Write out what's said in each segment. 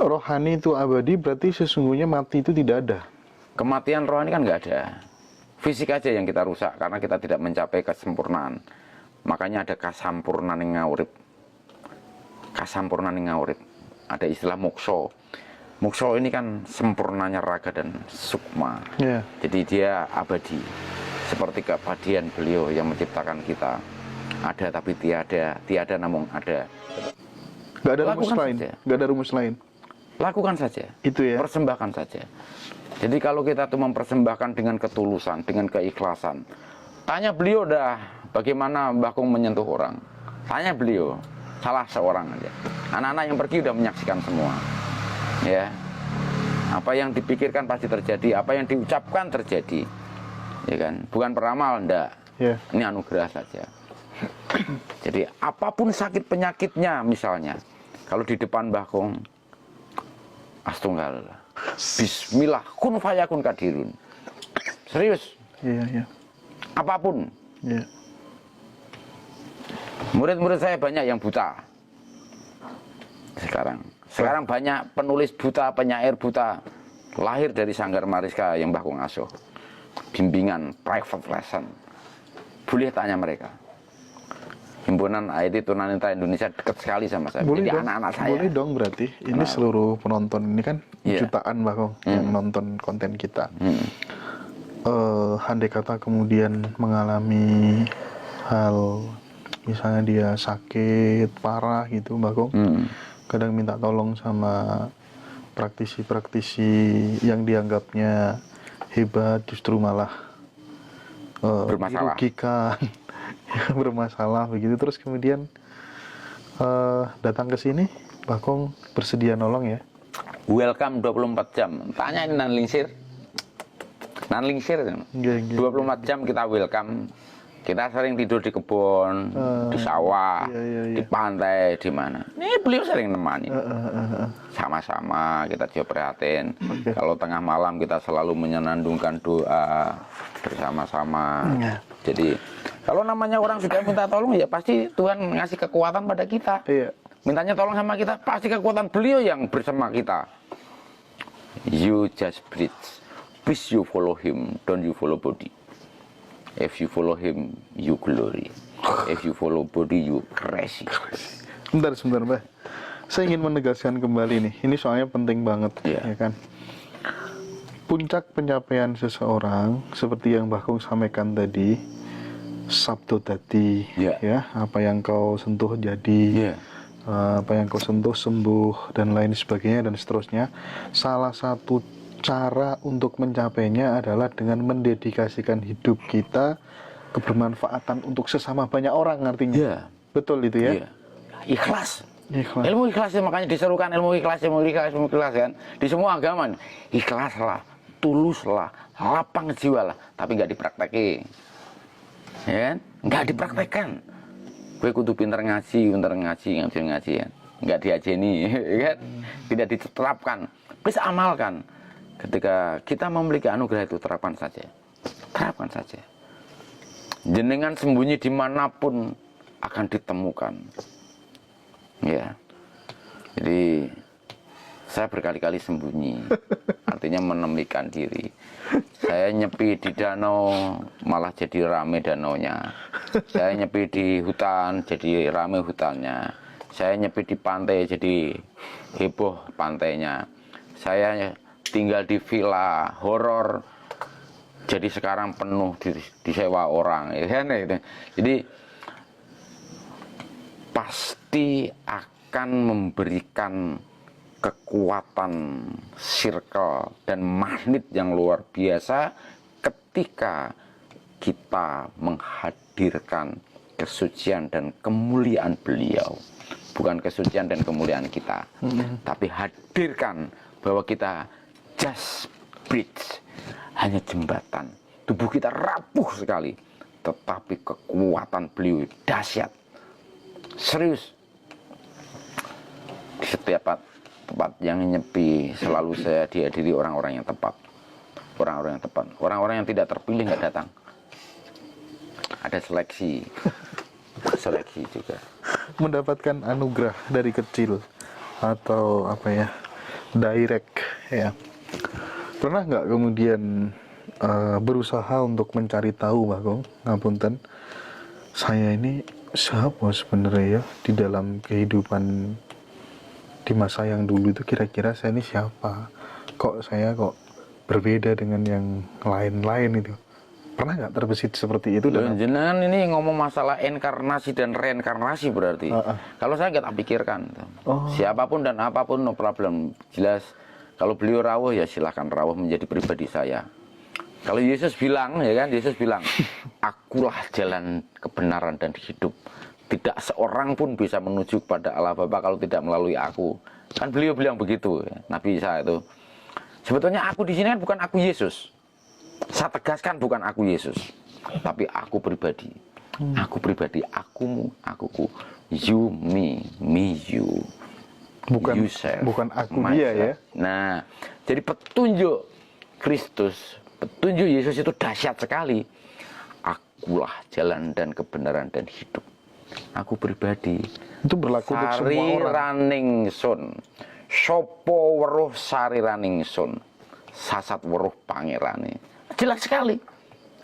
rohani itu abadi, berarti sesungguhnya mati itu tidak ada. Kematian rohani kan nggak ada. Fisik aja yang kita rusak karena kita tidak mencapai kesempurnaan. Makanya ada kasampurnan ing ngawurip. Kasampurnan ing ngawurip. Ada istilah mokso. Mokso ini kan sempurnanya raga dan sukma. Yeah. Jadi dia abadi. Seperti keabadian beliau yang menciptakan kita. Ada tapi tiada, tiada namun ada. Gak ada rumus Lakukan lain. saja. Gak ada rumus lain. Lakukan saja. Itu ya. Persembahkan saja. Jadi kalau kita tuh mempersembahkan dengan ketulusan, dengan keikhlasan. Tanya beliau dah, bagaimana Mbah Kung menyentuh orang. Tanya beliau, salah seorang aja. Anak-anak yang pergi udah menyaksikan semua. Ya. Apa yang dipikirkan pasti terjadi, apa yang diucapkan terjadi. Ya kan? Bukan peramal, enggak. Yeah. Ini anugerah saja. Jadi apapun sakit penyakitnya misalnya, kalau di depan Mbah Kung, Astunggal, Bismillah, kun fayakun kadirun. Serius. Iya, iya. Apapun. Iya. Murid-murid saya banyak yang buta. Sekarang banyak penulis buta, penyair buta. Lahir dari Sanggar Mariska yang Mbah Kung asuh. Bimbingan, private lesson. Boleh tanya mereka. Himpunan IT Tunanetra Indonesia dekat sekali sama saya. Boleh jadi dong, anak-anak saya. boleh dong berarti. Ini seluruh penonton ini kan jutaan Mbah Kung yang nonton konten kita. Andai kata kemudian mengalami hal, misalnya dia sakit parah gitu Mbah Kung, kadang minta tolong sama praktisi-praktisi yang dianggapnya hebat, justru malah Bermasalah. dirugikan, bermasalah begitu. Terus kemudian datang ke sini, Mbah Kung bersedia nolong ya. Welcome 24 jam. Tanya ini Nanlingsir. Nanlingsir. 24 jam kita welcome. Kita sering tidur di kebun, di sawah, di pantai, di mana. Ini beliau sering nemani. Sama-sama kita juga prihatin. Kalau tengah malam kita selalu menyenandungkan doa bersama-sama. Jadi kalau namanya orang sudah minta tolong ya pasti Tuhan ngasih kekuatan pada kita. Mintanya tolong sama kita, pasti kekuatan beliau yang bersama kita. You just breathe. Please you follow him, don't you follow body. If you follow him, you glory. If you follow body, you crazy. Sebentar Mbah. Saya ingin menegaskan kembali nih. Ini soalnya penting banget, ya kan. Puncak pencapaian seseorang seperti yang Mbah Kung sampaikan tadi, sabdo tadi, ya, apa yang kau sentuh jadi, apa yang kau sentuh sembuh dan lain sebagainya dan seterusnya. Salah satu cara untuk mencapainya adalah dengan mendedikasikan hidup kita kebermanfaatan untuk sesama banyak orang, artinya. Betul itu ya. Ikhlas. Ilmu ikhlas makanya diserukan ilmu ikhlas kan. Di semua agama ikhlaslah, tuluslah, lapang jiwa lah, tapi nggak dipraktekin. Ya kan? Nggak dipraktekkan. Gue kudu pinter ngaji ya. Nggak diajeni, ya kan? Tidak diterapkan. Please amalkan. Ketika kita memiliki anugerah itu, terapkan saja. Terapkan saja. Jenengan sembunyi dimanapun akan ditemukan. Ya. Jadi saya berkali-kali sembunyi. Artinya menemukan diri. Saya nyepi di danau, malah jadi rame danaunya. Saya nyepi di hutan, jadi rame hutannya. Saya nyepi di pantai, jadi heboh pantainya. Saya tinggal di villa horor, jadi sekarang penuh disewa orang, ya kan? Jadi pasti akan memberikan kekuatan circle dan magnet yang luar biasa ketika kita menghadirkan kesucian dan kemuliaan beliau. Bukan kesucian dan kemuliaan kita, tapi hadirkan bahwa kita just bridge, hanya jembatan. Tubuh kita rapuh sekali, tetapi kekuatan beliau dahsyat. Serius. Di setiap tempat yang nyepi selalu saya dihadiri orang-orang yang tepat. Orang-orang yang tepat. Orang-orang yang tidak terpilih nggak datang. Ada seleksi. Seleksi juga. Mendapatkan anugerah dari kecil atau apa ya? direct ya. Pernah nggak kemudian berusaha untuk mencari tahu, Mbah Kong, ngapunten, saya ini siapa sebenarnya ya di dalam kehidupan di masa yang dulu itu, kira-kira saya ini siapa? Kok saya kok berbeda dengan yang lain-lain itu? Pernah nggak terbesit seperti itu? Jenengan ini ngomong masalah inkarnasi dan reinkarnasi berarti. Kalau saya nggak tak pikirkan. Siapapun dan apapun no problem. Jelas kalau beliau rawuh ya silahkan rawuh menjadi pribadi saya. Kalau Yesus bilang, ya kan, Yesus bilang, akulah jalan kebenaran dan hidup. Tidak seorang pun bisa menuju kepada Allah Bapa kalau tidak melalui aku. Kan beliau bilang begitu, ya, Nabi Isa itu. Sebetulnya aku di sini kan bukan aku Yesus. Saya tegaskan bukan aku Yesus, tapi aku pribadi. Aku pribadi, akumu, akuku. You, me, you. Bukan, yourself, bukan aku myself. dia ya. Nah, jadi petunjuk Kristus, petunjuk Yesus itu dahsyat sekali. Akulah jalan dan kebenaran dan hidup. Aku pribadi. Itu berlaku untuk semua orang. Sariraning sun. Sopo weruh sariraning sun. Sasat weruh pangerane. Jelas sekali.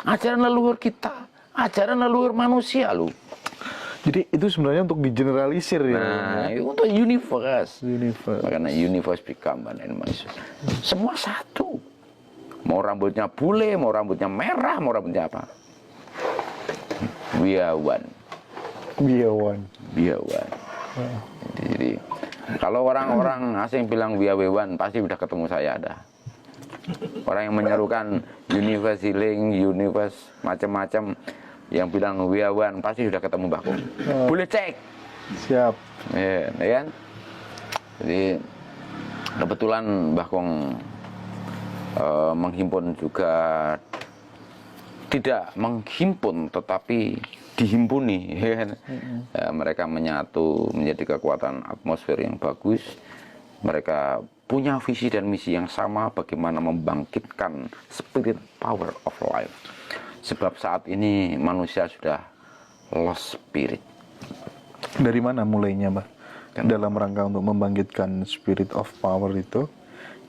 Ajaran leluhur kita, ajaran leluhur manusia loh. Jadi itu sebenarnya untuk digeneralisir ya. Nah, itu untuk universe. Universe. Makanya universe become an animation. Semua satu. Mau rambutnya bule, mau rambutnya merah, mau rambutnya apa. We are one. We are one. We are one. Jadi kalau orang-orang asing bilang we are one, pasti udah ketemu saya ada. Orang yang menyerukan universe healing, universe macam-macam, yang bilang we are one, pasti sudah ketemu Mbah Kong. Boleh cek. Siap. Ya kan? Jadi kebetulan Mbah Kong menghimpun juga, tidak menghimpun tetapi dihimpuni, ya kan? Mereka menyatu menjadi kekuatan atmosfer yang bagus. Mereka punya visi dan misi yang sama, bagaimana membangkitkan spirit power of life. Sebab saat ini manusia sudah lost spirit. Dari mana mulainya, Mbah? Dalam rangka untuk membangkitkan spirit of power itu,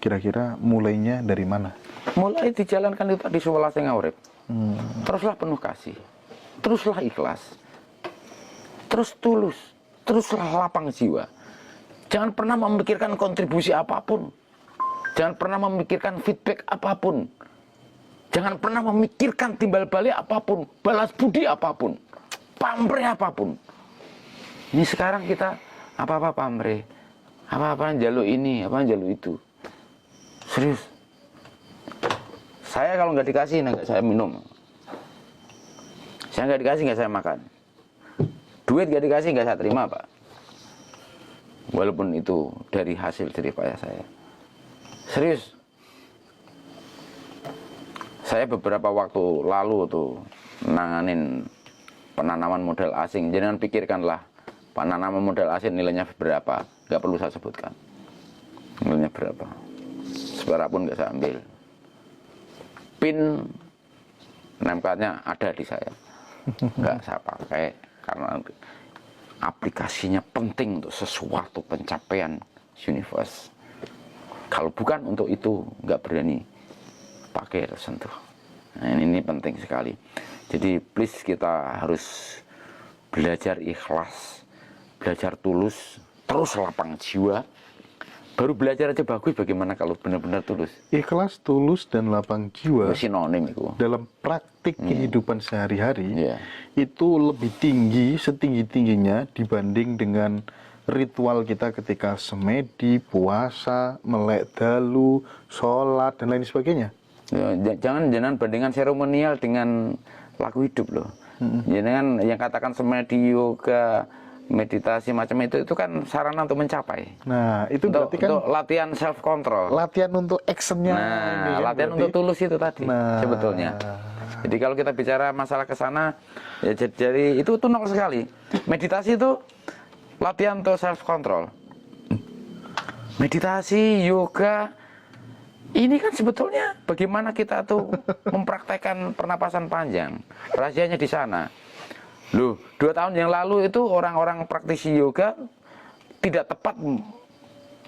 kira-kira mulainya dari mana? Mulai dijalankan itu tadi sewelas sing urip. Teruslah penuh kasih, teruslah ikhlas, terus tulus, teruslah lapang jiwa. Jangan pernah memikirkan kontribusi apapun. Jangan pernah memikirkan feedback apapun. Jangan pernah memikirkan timbal balik apapun, balas budi apapun, pamrih apapun. Ini sekarang kita apa-apa pamrih, apa-apa jaluk ini, apa jaluk itu. Serius. Saya kalau nggak dikasih, nggak saya minum. Saya nggak dikasih, nggak saya makan. Duit nggak dikasih, nggak saya terima, Pak. Walaupun itu dari hasil jerih payah saya. Serius. Saya beberapa waktu lalu tuh nanganin penanaman modal asing. Jangan pikirkanlah penanaman modal asing nilainya berapa. Nggak perlu saya sebutkan. Nilainya berapa. Seberapa pun nggak saya ambil. PIN name-card-nya ada di saya. Nggak saya pakai karena aplikasinya penting untuk sesuatu pencapaian universe. Kalau bukan untuk itu, nggak berani pakai atau sentuh. Nah, ini penting sekali. Jadi please kita harus belajar ikhlas, belajar tulus, terus lapang jiwa. Baru belajar aja bagus, bagaimana kalau benar-benar tulus. Ikhlas, tulus, dan lapang jiwa sinonim itu. Dalam praktik kehidupan sehari-hari itu lebih tinggi, setinggi-tingginya dibanding dengan ritual kita ketika semedi, puasa, melek dalu, sholat, dan lain sebagainya. Ya, jangan bandingkan seremonial dengan laku hidup loh. Jangan yang katakan semedi, yoga, meditasi macam itu kan sarana untuk mencapai. Nah, itu berarti kan untuk latihan self control. Latihan untuk actionnya. Nah, latihan untuk tulus itu tadi sebetulnya. Jadi kalau kita bicara masalah ke sana, ya jadi itu nol sekali. Meditasi itu latihan untuk self control. Meditasi, yoga, ini kan sebetulnya bagaimana kita tuh mempraktekkan pernapasan panjang. Rahasianya di sana. Loh, 2 tahun yang lalu itu orang-orang praktisi yoga tidak tepat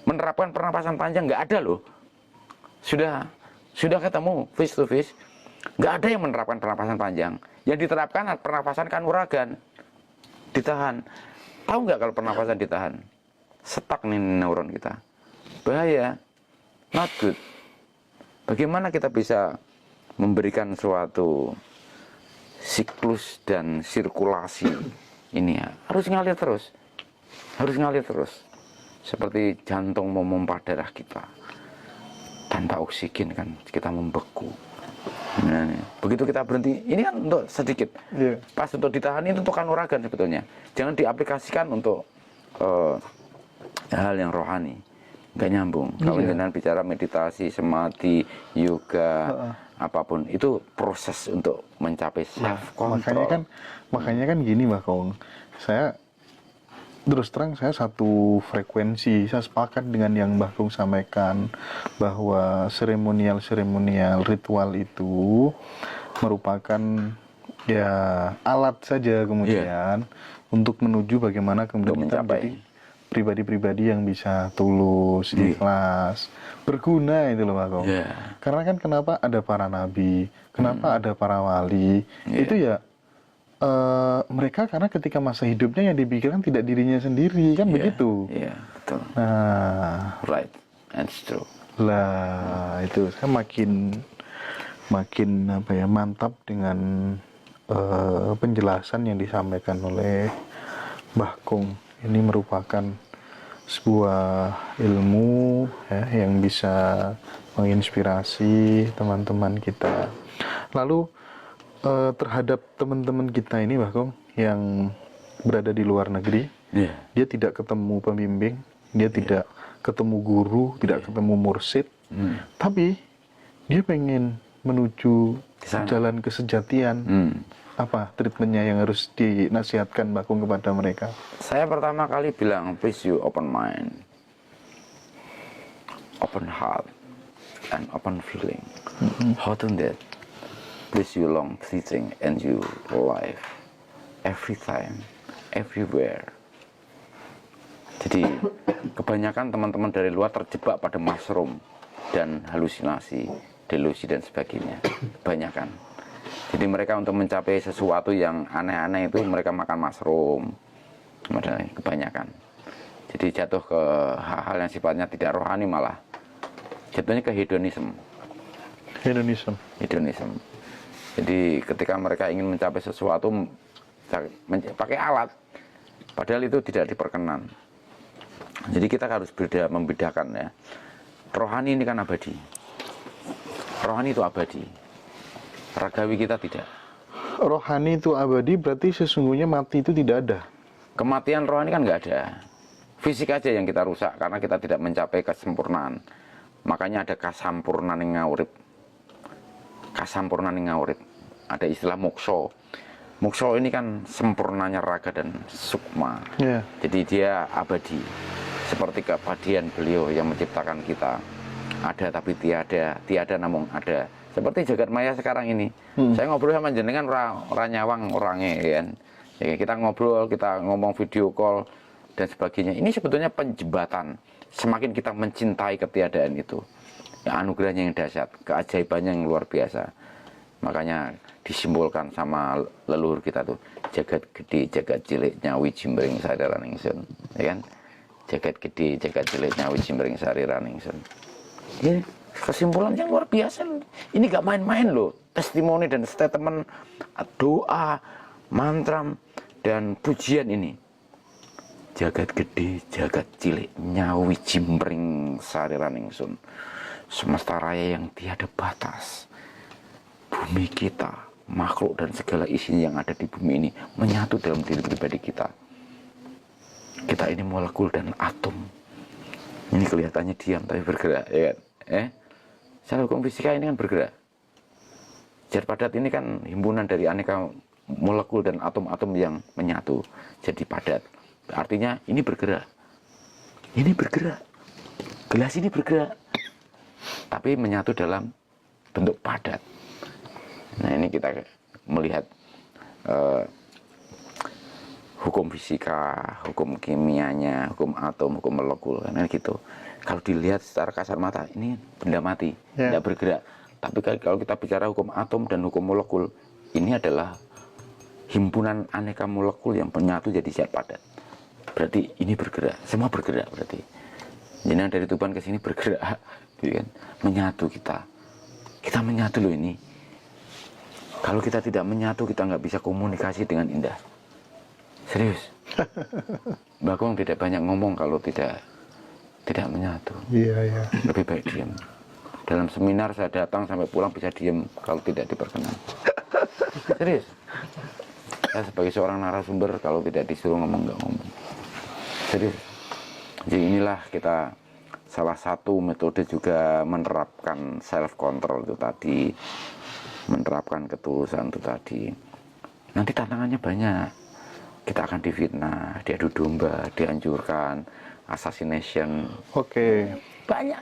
menerapkan pernapasan panjang, nggak ada loh. Sudah ketemu face to face, nggak ada yang menerapkan pernapasan panjang. Yang diterapkan pernapasan kanuragan, ditahan. Tahu nggak kalau pernapasan ditahan? Stuck nih neuron kita. Bahaya, not good. Bagaimana kita bisa memberikan suatu siklus dan sirkulasi ini ya? Harus ngalir terus. Seperti jantung memompa darah kita. Tanpa oksigen kan kita membeku. Nah, begitu kita berhenti, ini kan untuk sedikit. Pas untuk ditahan itu untuk kanuragan sebetulnya. Jangan diaplikasikan untuk hal yang rohani. Nggak nyambung. Kalau dengan bicara meditasi, samadhi, yoga, apapun itu proses untuk mencapai self control. Makanya kan gini Mbak Kong. Saya terus terang saya satu frekuensi, saya sepakat dengan yang Mbak Kong sampaikan bahwa seremonial ritual itu merupakan ya alat saja kemudian untuk menuju bagaimana kemudian kita menjadi pribadi-pribadi yang bisa tulus, ikhlas, berguna itu loh Mbak Kong. Karena kan kenapa ada para nabi, kenapa ada para wali, itu ya mereka karena ketika masa hidupnya yang dipikirkan tidak dirinya sendiri kan begitu. Iya, betul. Nah, right, that's true. Lah itu saya makin apa ya mantap dengan penjelasan yang disampaikan oleh Mbah Kong. Ini merupakan sebuah ilmu ya, yang bisa menginspirasi teman-teman kita. Lalu terhadap teman-teman kita ini Mbah Kong yang berada di luar negeri, dia tidak ketemu pembimbing, dia tidak ketemu guru, tidak ketemu mursyid, tapi dia pengen menuju jalan kesejatian. Apa treatmentnya yang harus dinasihatkan Mbah Kong kepada mereka? Saya pertama kali bilang, please you open mind, open heart, and open feeling. How to do that? Please you long breathing and you life every time, everywhere. Jadi kebanyakan teman-teman dari luar terjebak pada mushroom dan halusinasi, delusi dan sebagainya. Kebanyakan. Jadi mereka untuk mencapai sesuatu yang aneh-aneh itu mereka makan mushroom. Kebanyakan. Jadi jatuh ke hal-hal yang sifatnya tidak rohani malah. Jatuhnya ke hedonisme. Hedonisme. Jadi ketika mereka ingin mencapai sesuatu pakai alat, padahal itu tidak diperkenan. Jadi kita harus membedakan ya. Rohani ini kan abadi. Rohani itu abadi. Ragawi kita tidak. Rohani itu abadi berarti sesungguhnya mati itu tidak ada. Kematian rohani kan nggak ada. Fisik aja yang kita rusak karena kita tidak mencapai kesempurnaan. Makanya ada kasampurnan yang ngawurip. Kasampurnan yang ngawurip. Ada istilah mokso. Mokso ini kan sempurnanya raga dan sukma. Jadi dia abadi. Seperti keabadian beliau yang menciptakan kita. Ada tapi tiada namun ada. Seperti jagat maya sekarang ini. Saya ngobrol sama jenengan orang nyawang orangnya kan. Ya, kita ngobrol, kita ngomong video call dan sebagainya. Ini sebetulnya penjembatan. Semakin kita mencintai ketiadaan itu. Ya, anugerahnya yang dahsyat, keajaibannya yang luar biasa. Makanya disimbolkan sama leluhur kita tuh, jagat gede, jagat cilik, nyawi jimbring sari raningsun, ya kan? Jagat gede, jagat cilik, nyawi jimbring sari raningsun. Ini kesimpulan yang luar biasa. Ini gak main-main loh. Testimoni dan statement, doa, mantra dan pujian ini. Jagat gede, jagat cilik, nyawi jimbring sari raningsun. Semesta raya yang tiada batas. Bumi kita, makhluk dan segala isinya yang ada di bumi ini menyatu dalam diri pribadi kita. Kita ini molekul dan atom. Ini kelihatannya diam tapi bergerak, ya kan? Secara hukum fisika ini kan bergerak. Zat padat ini kan himpunan dari aneka molekul dan atom-atom yang menyatu jadi padat. Artinya ini bergerak. Ini bergerak. Gelas ini bergerak. Tapi menyatu dalam bentuk padat. Nah ini kita melihat hukum fisika, hukum kimianya, hukum atom, hukum molekul, kan gitu. Kalau dilihat secara kasar mata, ini benda mati, tidak bergerak. Tapi kalau kita bicara hukum atom dan hukum molekul, ini adalah himpunan aneka molekul yang menyatu jadi zat padat. Berarti ini bergerak, semua bergerak berarti. Jadi dari Tuban ke sini bergerak, gitu kan? Menyatu kita. Kita menyatu loh ini. Kalau kita tidak menyatu, kita nggak bisa komunikasi dengan indah. Serius. Bagong tidak banyak ngomong kalau tidak menyatu. Iya. Lebih baik diam. Dalam seminar saya datang sampai pulang bisa diam kalau tidak diperkenan. Serius. Saya sebagai seorang narasumber kalau tidak disuruh ngomong nggak ngomong. Serius. Jadi inilah kita salah satu metode juga menerapkan self control itu tadi, menerapkan ketulusan itu tadi. Nanti tantangannya banyak. Kita akan difitnah, diadu domba, dihancurkan, assassination. Oke. Banyak